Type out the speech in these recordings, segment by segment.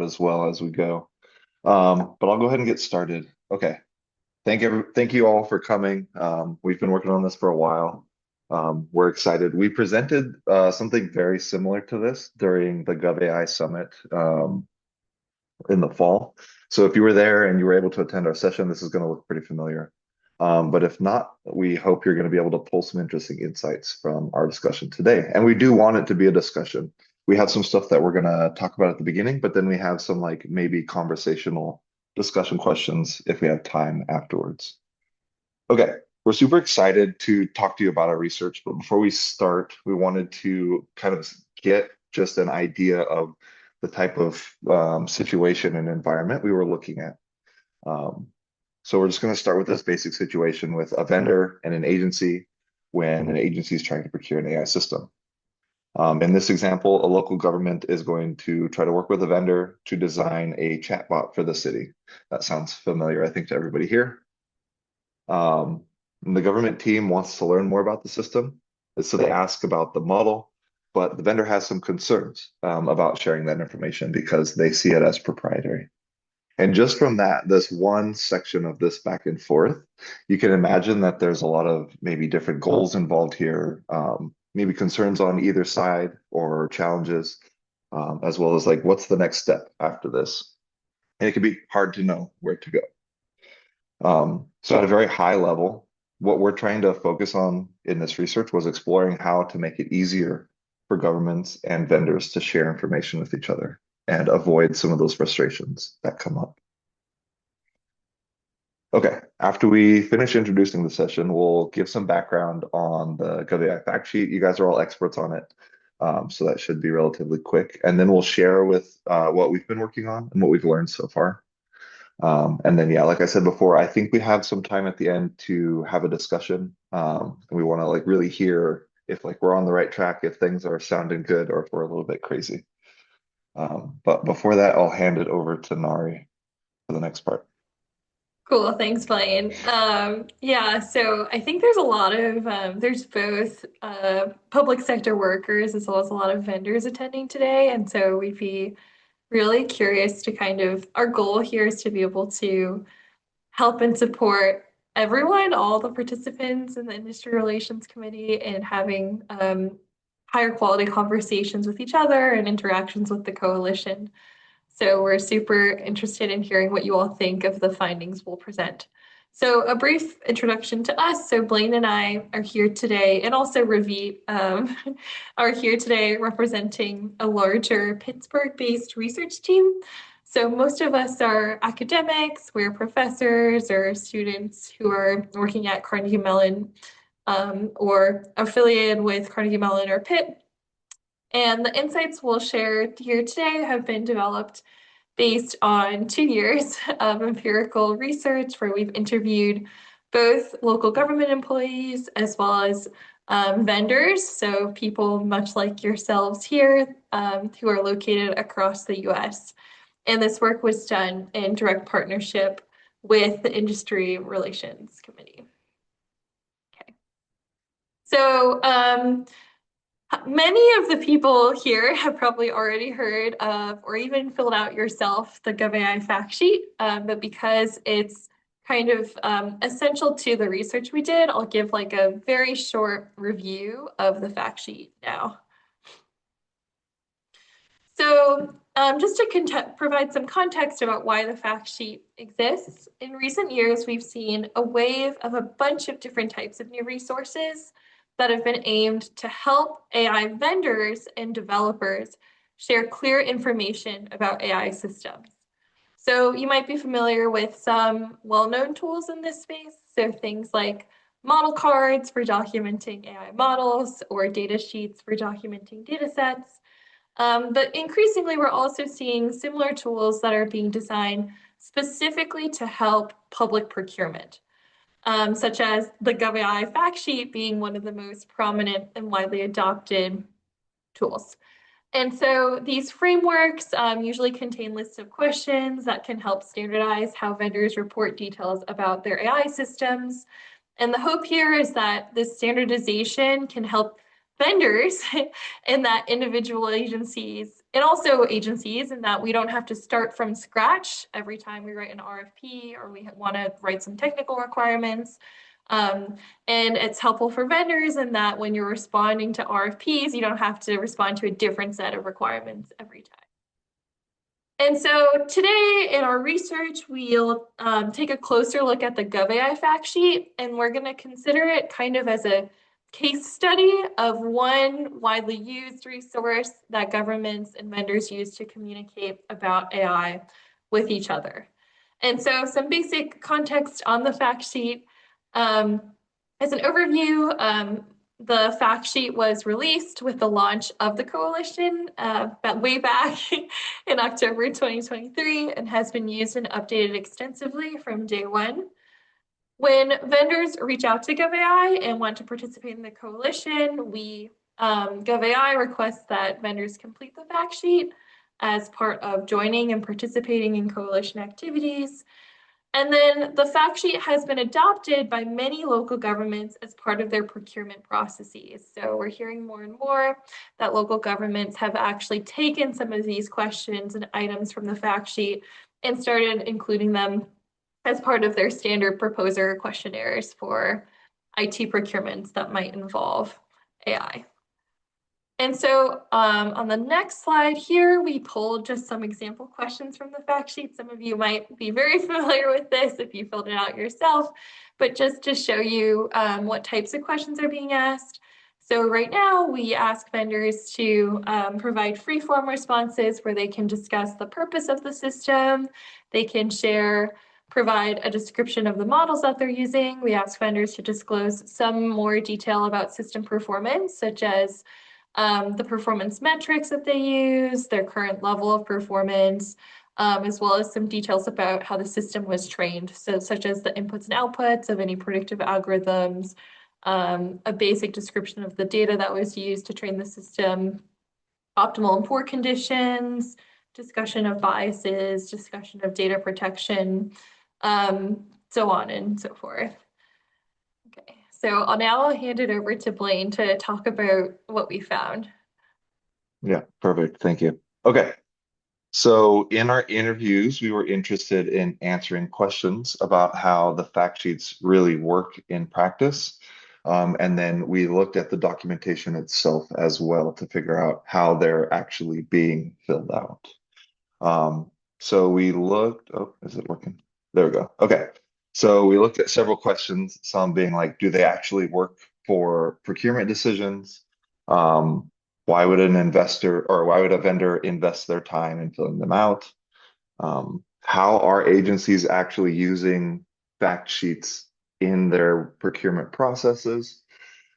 as well as we go. But I'll go ahead and get started. Okay. Thank you all for coming. We've been working on this for a while. We're excited. We presented something very similar to this during the GovAI Summit in the fall. So if you were there and you were able to attend our session, this is going to look pretty familiar. But if not, we hope you're going to be able to pull some interesting insights from our discussion today. And we do want it to be a discussion. We have some stuff that we're going to talk about at the beginning, but then we have some like maybe conversational discussion questions if we have time afterwards. Okay, we're super excited to talk to you about our research, but before we start, we wanted to kind of get just an idea of the type of situation and environment we were looking at. Um, so we're just going to start with this basic situation with a vendor and an agency when an agency is trying to procure an AI system. In this example, a local government is going to try to work with a vendor to design a chatbot for the city. That sounds familiar, I think, to everybody here. The government team wants to learn more about the system, so they ask about the model, but the vendor has some concerns about sharing that information because they see it as proprietary. And just from that, this one section of this back and forth, you can imagine that there's a lot of maybe different goals involved here, maybe concerns on either side or challenges, as well as like what's the next step after this. And it can be hard to know where to go. So at a very high level, what we're trying to focus on in this research was exploring how to make it easier for governments and vendors to share information with each other and avoid some of those frustrations that come up. Okay, after we finish introducing the session, we'll give some background on the GovAI fact sheet. You guys are all experts on it, so that should be relatively quick. And then we'll share with what we've been working on and what we've learned so far. And then, yeah, like I said before, I think we have some time at the end to have a discussion. And we want to like really hear if like we're on the right track, if things are sounding good, or if we're a little bit crazy. But before that, I'll hand it over to Nari for the next part. Cool, thanks, Blaine. Yeah, so I think there's a lot of there's both public sector workers as well as a lot of vendors attending today, and so we'd be really curious to kind of our goal here is to be able to help and support everyone, all the participants in the industry relations committee, in having higher quality conversations with each other and interactions with the coalition. So we're super interested in hearing what you all think of the findings we'll present. So a brief introduction to us. So Blaine and I are here today, and also Ravi are here today representing a larger Pittsburgh-based research team. So most of us are academics, we're professors or students who are working at Carnegie Mellon or affiliated with Carnegie Mellon or Pitt. And the insights we'll share here today have been developed based on 2 years of empirical research where we've interviewed both local government employees as well as vendors, so people much like yourselves here who are located across the US. And this work was done in direct partnership with the Industry Relations Committee. Okay. So many of the people here have probably already heard of or even filled out yourself the GovAI fact sheet, but because it's kind of essential to the research we did, I'll give like a very short review of the fact sheet now. So just to provide some context about why the fact sheet exists, in recent years, we've seen a wave of a bunch of different types of new resources that have been aimed to help AI vendors and developers share clear information about AI systems. So you might be familiar with some well-known tools in this space. So things like model cards for documenting AI models or data sheets for documenting data sets. But increasingly, we're also seeing similar tools that are being designed specifically to help public procurement, such as the GovAI fact sheet being one of the most prominent and widely adopted tools. And so these frameworks usually contain lists of questions that can help standardize how vendors report details about their AI systems. And the hope here is that this standardization can help vendors and that individual agencies and also agencies, in that we don't have to start from scratch every time we write an RFP or we want to write some technical requirements. And it's helpful for vendors in that when you're responding to RFPs, you don't have to respond to a different set of requirements every time. And so today in our research, we'll take a closer look at the GovAI fact sheet, and we're going to consider it kind of as a case study of one widely used resource that governments and vendors use to communicate about AI with each other. And so some basic context on the fact sheet. As an overview, the fact sheet was released with the launch of the coalition way back in October 2023 and has been used and updated extensively from day one. When vendors reach out to GovAI and want to participate in the coalition, GovAI requests that vendors complete the fact sheet as part of joining and participating in coalition activities. And then the fact sheet has been adopted by many local governments as part of their procurement processes. So we're hearing more and more that local governments have actually taken some of these questions and items from the fact sheet and started including them as part of their standard proposer questionnaires for IT procurements that might involve AI. And so on the next slide here, we pulled just some example questions from the fact sheet. Some of you might be very familiar with this if you filled it out yourself, but just to show you what types of questions are being asked. So right now, we ask vendors to provide free-form responses where they can discuss the purpose of the system. They can provide a description of the models that they're using. We ask vendors to disclose some more detail about system performance, such as the performance metrics that they use, their current level of performance, as well as some details about how the system was trained, so such as the inputs and outputs of any predictive algorithms, a basic description of the data that was used to train the system, optimal and poor conditions, discussion of biases, discussion of data protection, so on and so forth. Okay, so now I'll hand it over to Blaine to talk about what we found. Yeah, perfect. Thank you. Okay. So in our interviews, we were interested in answering questions about how the fact sheets really work in practice. And then we looked at the documentation itself as well to figure out how they're actually being filled out. So we looked, oh, is it working? There we go. Okay. So we looked at several questions, some being like, do they actually work for procurement decisions? Why would an investor or why would a vendor invest their time in filling them out? How are agencies actually using fact sheets in their procurement processes?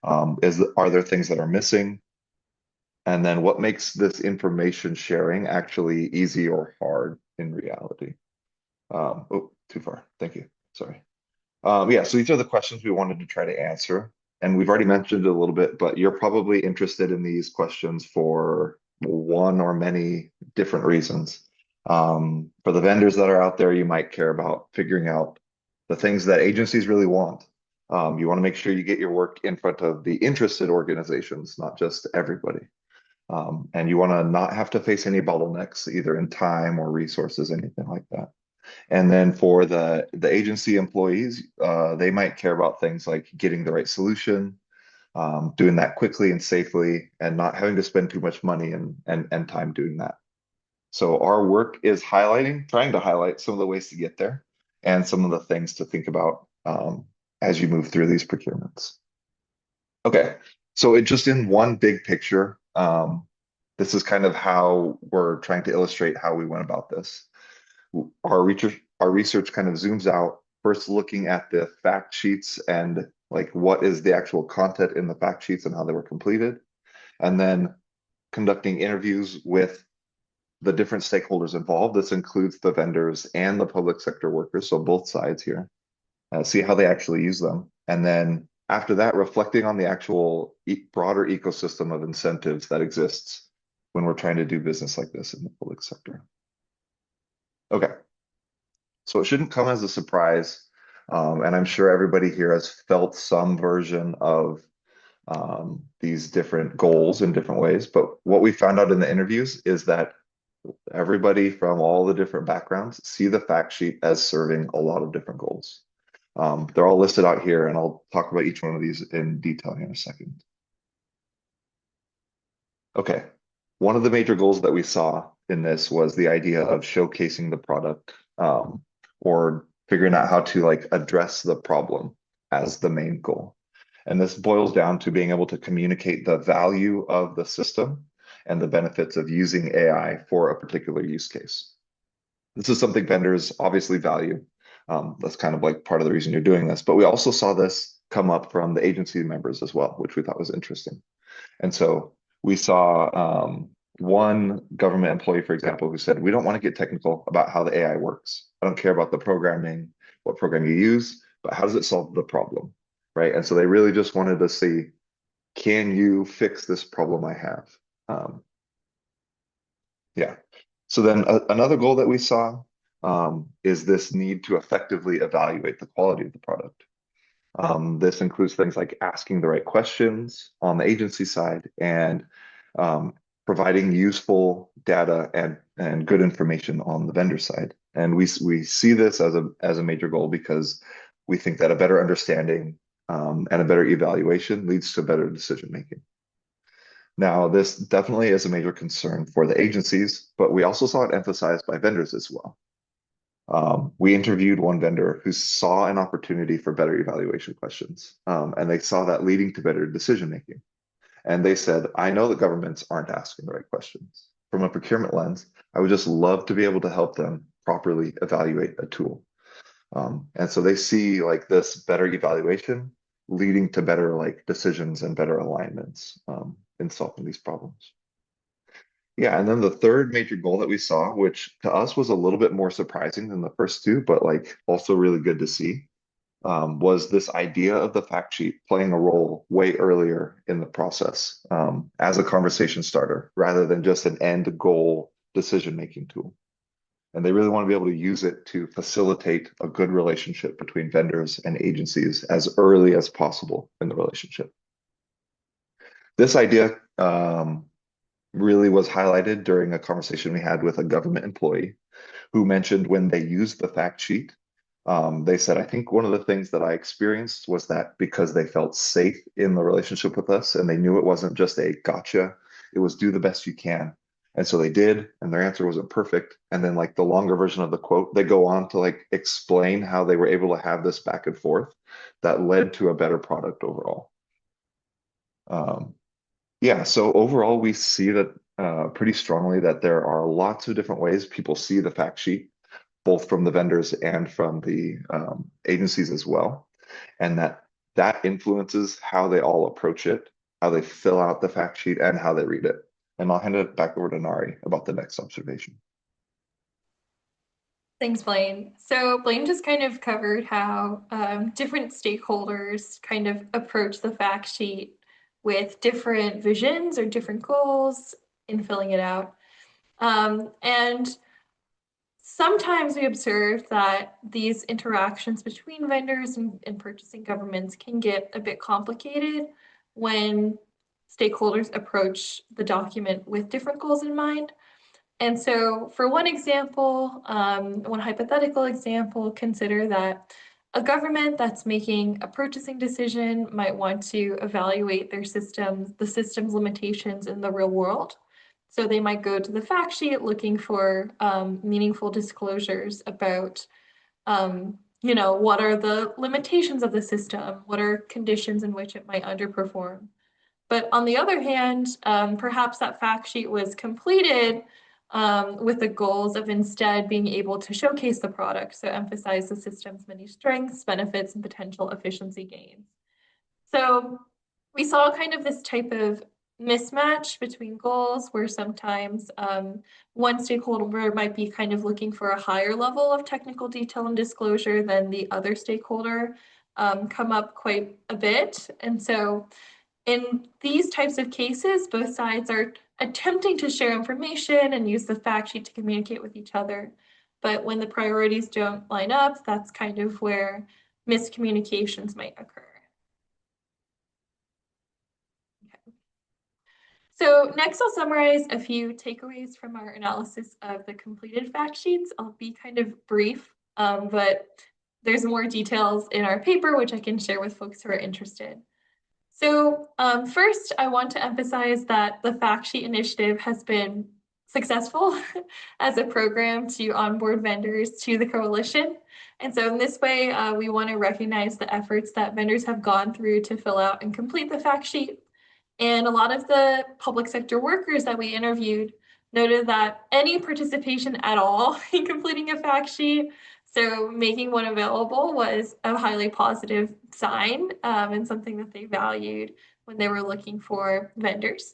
Are there things that are missing? And then what makes this information sharing actually easy or hard in reality? Oh, too far. Thank you. Sorry. Yeah, so these are the questions we wanted to try to answer. And we've already mentioned it a little bit, but you're probably interested in these questions for one or many different reasons. For the vendors that are out there, you might care about figuring out the things that agencies really want. You want to make sure you get your work in front of the interested organizations, not just everybody. And you want to not have to face any bottlenecks, either in time or resources, anything like that. And then for the agency employees, they might care about things like getting the right solution, doing that quickly and safely, and not having to spend too much money and time doing that. So our work is trying to highlight some of the ways to get there and some of the things to think about as you move through these procurements. Okay, so just in one big picture, this is kind of how we're trying to illustrate how we went about this. Our research kind of zooms out, first looking at the fact sheets and like what is the actual content in the fact sheets and how they were completed, and then conducting interviews with the different stakeholders involved. This includes the vendors and the public sector workers, so both sides here, see how they actually use them. And then after that, reflecting on the actual broader ecosystem of incentives that exists when we're trying to do business like this in the public sector. Okay, so it shouldn't come as a surprise, and I'm sure everybody here has felt some version of these different goals in different ways. But what we found out in the interviews is that everybody from all the different backgrounds see the fact sheet as serving a lot of different goals. They're all listed out here, and I'll talk about each one of these in detail here in a second. Okay. One of the major goals that we saw in this was the idea of showcasing the product, or figuring out how to like address the problem as the main goal. And this boils down to being able to communicate the value of the system and the benefits of using AI for a particular use case. This is something vendors obviously value. That's kind of like part of the reason you're doing this. But we also saw this come up from the agency members as well, which we thought was interesting. And so we saw one government employee, for example, who said, we don't want to get technical about how the AI works. I don't care about the programming, what program you use, but how does it solve the problem, right? And so they really just wanted to see, can you fix this problem I have? Yeah. So then another goal that we saw is this need to effectively evaluate the quality of the product. This includes things like asking the right questions on the agency side and providing useful data and good information on the vendor side. And we see this as a major goal because we think that a better understanding and a better evaluation leads to better decision making. Now, this definitely is a major concern for the agencies, but we also saw it emphasized by vendors as well. We interviewed one vendor who saw an opportunity for better evaluation questions, and they saw that leading to better decision making. And they said, I know that governments aren't asking the right questions. From a procurement lens, I would just love to be able to help them properly evaluate a tool. And so they see like this better evaluation leading to better like decisions and better alignments in solving these problems. Yeah, and then the third major goal that we saw, which to us was a little bit more surprising than the first two, but like also really good to see, was this idea of the fact sheet playing a role way earlier in the process as a conversation starter rather than just an end goal decision-making tool. And they really want to be able to use it to facilitate a good relationship between vendors and agencies as early as possible in the relationship. This idea really was highlighted during a conversation we had with a government employee who mentioned when they used the fact sheet, they said, I think one of the things that I experienced was that because they felt safe in the relationship with us and they knew it wasn't just a gotcha, it was do the best you can. And so they did, and their answer wasn't perfect. And then like the longer version of the quote, they go on to like explain how they were able to have this back and forth that led to a better product overall. Yeah, so overall, we see that pretty strongly that there are lots of different ways people see the fact sheet, both from the vendors and from the agencies as well, and that influences how they all approach it, how they fill out the fact sheet, and how they read it. And I'll hand it back over to Nari about the next observation. Thanks, Blaine. So Blaine just kind of covered how different stakeholders kind of approach the fact sheet with different visions or different goals in filling it out. And sometimes we observe that these interactions between vendors and purchasing governments can get a bit complicated when stakeholders approach the document with different goals in mind. And so for one example, one hypothetical example, consider that a government that's making a purchasing decision might want to evaluate their systems, the system's limitations in the real world. So they might go to the fact sheet looking for meaningful disclosures about, what are the limitations of the system? What are conditions in which it might underperform? But on the other hand, perhaps that fact sheet was completed with the goals of instead being able to showcase the product, so emphasize the system's many strengths, benefits, and potential efficiency gains. So we saw kind of this type of mismatch between goals where sometimes one stakeholder might be kind of looking for a higher level of technical detail and disclosure than the other stakeholder come up quite a bit. And so in these types of cases, both sides are attempting to share information and use the fact sheet to communicate with each other. But when the priorities don't line up, that's kind of where miscommunications might occur. So next I'll summarize a few takeaways from our analysis of the completed fact sheets. I'll be kind of brief, but there's more details in our paper, which I can share with folks who are interested. So first, I want to emphasize that the fact sheet initiative has been successful as a program to onboard vendors to the coalition. And so in this way, we want to recognize the efforts that vendors have gone through to fill out and complete the fact sheet. And a lot of the public sector workers that we interviewed noted that any participation at all in completing a fact sheet, so making one available, was a highly positive sign and something that they valued when they were looking for vendors.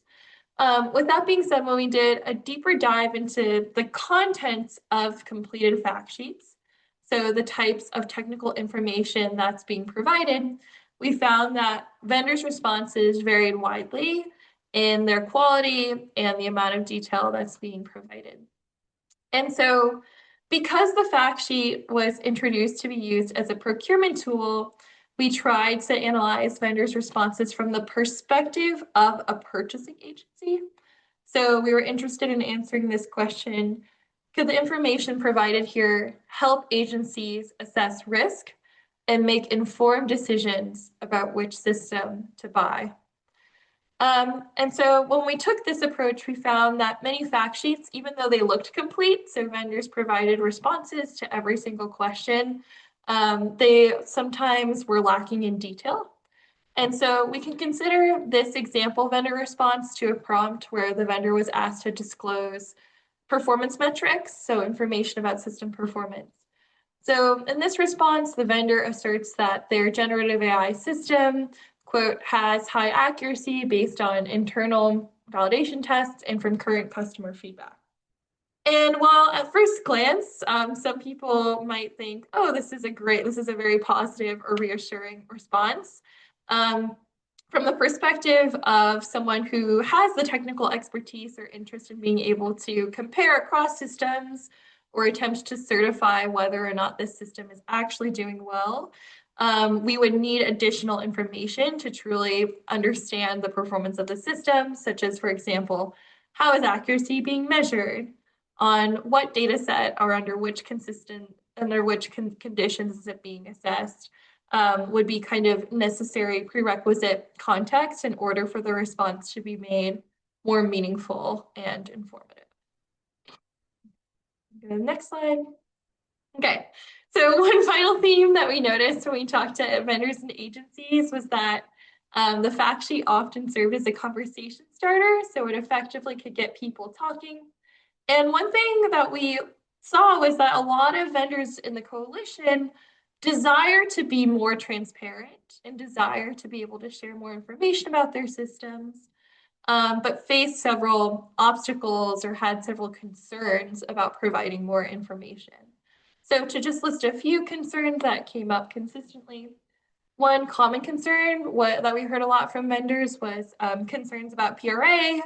With that being said, when we did a deeper dive into the contents of completed fact sheets, so the types of technical information that's being provided, we found that vendors' responses varied widely in their quality and the amount of detail that's being provided. And so, because the fact sheet was introduced to be used as a procurement tool, we tried to analyze vendors' responses from the perspective of a purchasing agency. So we were interested in answering this question: could the information provided here help agencies assess risk and make informed decisions about which system to buy? And so when we took this approach, we found that many fact sheets, even though they looked complete, so vendors provided responses to every single question, they sometimes were lacking in detail. And so we can consider this example vendor response to a prompt where the vendor was asked to disclose performance metrics, so information about system performance. So in this response, the vendor asserts that their generative AI system, quote, has high accuracy based on internal validation tests and from current customer feedback. And while at first glance, some people might think, oh, this is a very positive or reassuring response. From the perspective of someone who has the technical expertise or interest in being able to compare across systems or attempt to certify whether or not this system is actually doing well, we would need additional information to truly understand the performance of the system, such as, for example, how is accuracy being measured? On what data set or under which conditions is it being assessed? Would be kind of necessary prerequisite context in order for the response to be made more meaningful and informative. Go to the next slide. Okay, so one final theme that we noticed when we talked to vendors and agencies was that the fact sheet often served as a conversation starter, so it effectively could get people talking. And one thing that we saw was that a lot of vendors in the coalition desire to be more transparent and desire to be able to share more information about their systems, but faced several obstacles or had several concerns about providing more information. So to just list a few concerns that came up consistently, one common concern that we heard a lot from vendors was concerns about PRA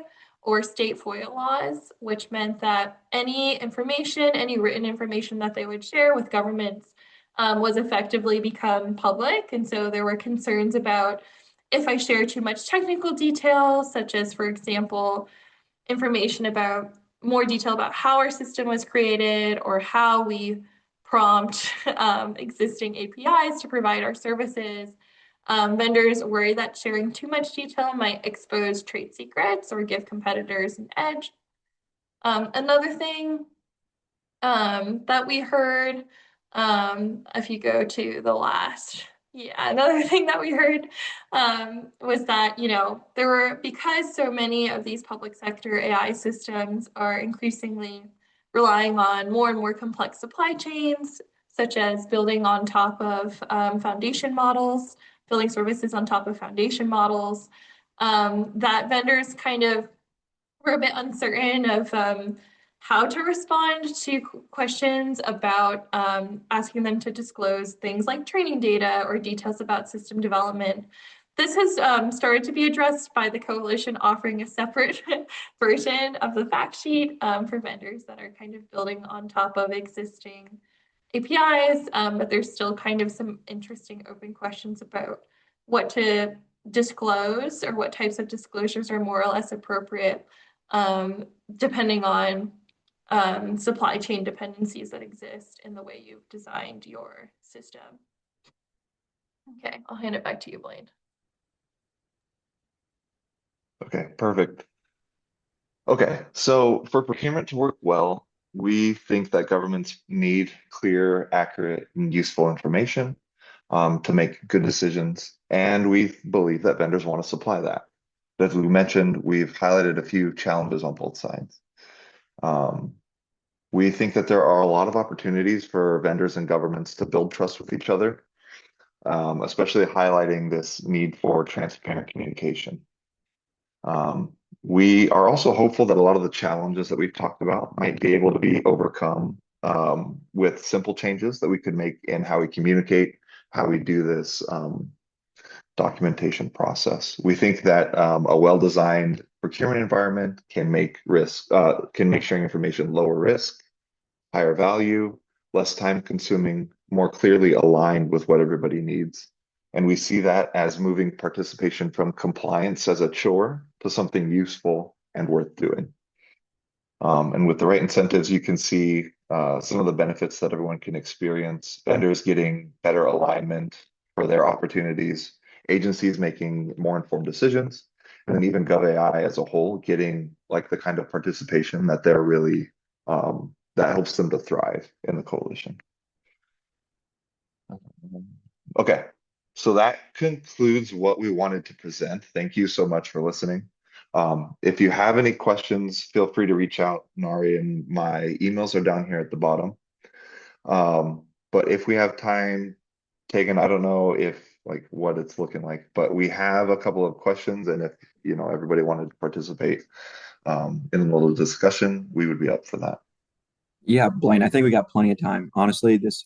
or state FOIA laws, which meant that any information, any written information that they would share with governments was effectively become public. And so there were concerns about if I share too much technical detail, such as, for example, information about more detail about how our system was created or how we prompt existing APIs to provide our services. Vendors worry that sharing too much detail might expose trade secrets or give competitors an edge. Another thing that we heard, if you go to the last, another thing that we heard was that, because so many of these public sector AI systems are increasingly relying on more and more complex supply chains, such as building on top of foundation models, building services on top of foundation models, that vendors kind of were a bit uncertain of how to respond to questions about asking them to disclose things like training data or details about system development. This has started to be addressed by the coalition, offering a separate version of the fact sheet for vendors that are kind of building on top of existing APIs, but there's still kind of some interesting open questions about what to disclose or what types of disclosures are more or less appropriate, depending on supply chain dependencies that exist in the way you've designed your system. Okay, I'll hand it back to you, Blaine. Okay, perfect. Okay, so for procurement to work well, we think that governments need clear, accurate, and useful information to make good decisions. And we believe that vendors want to supply that. But as we mentioned, we've highlighted a few challenges on both sides. Um, we think that there are a lot of opportunities for vendors and governments to build trust with each other, especially highlighting this need for transparent communication. We are also hopeful that a lot of the challenges that we've talked about might be able to be overcome with simple changes that we could make in how we communicate, how we do this documentation process. We think that a well-designed procurement environment can make sharing information lower risk, higher value, less time consuming, more clearly aligned with what everybody needs. And we see that as moving participation from compliance as a chore to something useful and worth doing. And with the right incentives, you can see some of the benefits that everyone can experience, vendors getting better alignment for their opportunities, agencies making more informed decisions, and then even GovAI as a whole getting like the kind of participation that they're really that helps them to thrive in the coalition. Okay, so that concludes what we wanted to present. Thank you so much for listening. If you have any questions, feel free to reach out, Nari, and my emails are down here at the bottom. But if we have time taken, I don't know if like what it's looking like, but we have a couple of questions, and if everybody wanted to participate in a little discussion, we would be up for that. Yeah, Blaine, I think we got plenty of time. Honestly, this